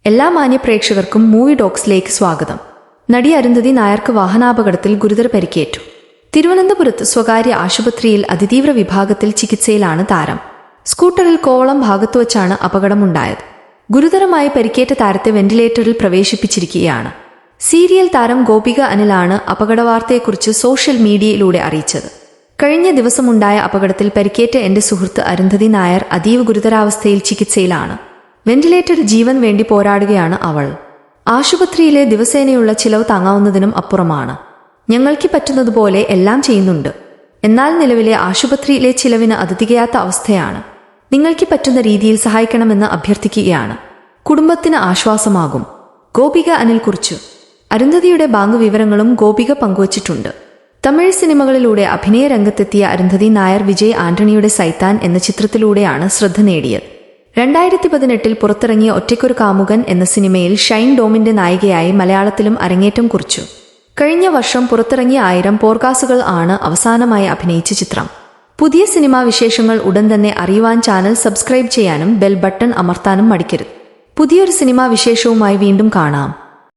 എല്ലാ മാന്യ പ്രേക്ഷകർക്കും മൂവി ഡോക്സിലേക്ക് സ്വാഗതം. നടി അരുന്ധതി നായർക്ക് വാഹനാപകടത്തിൽ ഗുരുതര പരിക്കേറ്റു. തിരുവനന്തപുരത്ത് സ്വകാര്യ ആശുപത്രിയിൽ അതിതീവ്ര വിഭാഗത്തിൽ ചികിത്സയിലാണ് താരം. സ്കൂട്ടറിൽ കോവളം ഭാഗത്തുവച്ചാണ് അപകടമുണ്ടായത്. ഗുരുതരമായി പരിക്കേറ്റ താരത്തെ വെന്റിലേറ്ററിൽ പ്രവേശിപ്പിച്ചിരിക്കുകയാണ്. സീരിയൽ താരം ഗോപിക അനിലാണ് അപകടവാർത്തയെക്കുറിച്ച് സോഷ്യൽ മീഡിയയിലൂടെ അറിയിച്ചത്. കഴിഞ്ഞ ദിവസമുണ്ടായ അപകടത്തിൽ പരിക്കേറ്റ എന്റെ സുഹൃത്ത് അരുന്ധതി നായർ അതീവ ഗുരുതരാവസ്ഥയിൽ ചികിത്സയിലാണ്. വെന്റിലേറ്റർ ജീവൻ വേണ്ടി പോരാടുകയാണ് അവൾ. ആശുപത്രിയിലെ ദിവസേനയുള്ള ചിലവ് താങ്ങാവുന്നതിനും അപ്പുറമാണ്. ഞങ്ങൾക്ക് പറ്റുന്നതുപോലെ എല്ലാം ചെയ്യുന്നുണ്ട്. എന്നാൽ നിലവിലെ ആശുപത്രിയിലെ ചിലവിന് അത് തികയാത്ത അവസ്ഥയാണ്. നിങ്ങൾക്ക് പറ്റുന്ന രീതിയിൽ സഹായിക്കണമെന്ന് അഭ്യർത്ഥിക്കുകയാണ്. കുടുംബത്തിന് ആശ്വാസമാകും. ഗോപിക അനിൽ കുറിച്ചു. അരുന്ധതിയുടെ ബാങ്ക് വിവരങ്ങളും ഗോപിക പങ്കുവച്ചിട്ടുണ്ട്. തമിഴ് സിനിമകളിലൂടെ അഭിനയ രംഗത്തെത്തിയ അരുന്ധതി നായർ വിജയ് ആന്റണിയുടെ സൈത്താൻ എന്ന ചിത്രത്തിലൂടെയാണ് ശ്രദ്ധ നേടിയത്. 2018 പുറത്തിറങ്ങിയ ഒറ്റയ്ക്കൊരു കാമുകൻ എന്ന സിനിമയിൽ ഷൈൻ ഡോമിന്റെ നായികയായി മലയാളത്തിലും അരങ്ങേറ്റം കുറിച്ചു. കഴിഞ്ഞ വർഷം പുറത്തിറങ്ങിയ 1000 പോഡ്കാസ്റ്റുകൾ ആണ് അവസാനമായി അഭിനയിച്ച ചിത്രം. പുതിയ സിനിമാ വിശേഷങ്ങൾ ഉടൻ തന്നെ അറിയുവാൻ ചാനൽ സബ്സ്ക്രൈബ് ചെയ്യാനും ബെൽ ബട്ടൺ അമർത്താനും മടിക്കരുത്. പുതിയൊരു സിനിമാ വിശേഷവുമായി വീണ്ടും കാണാം.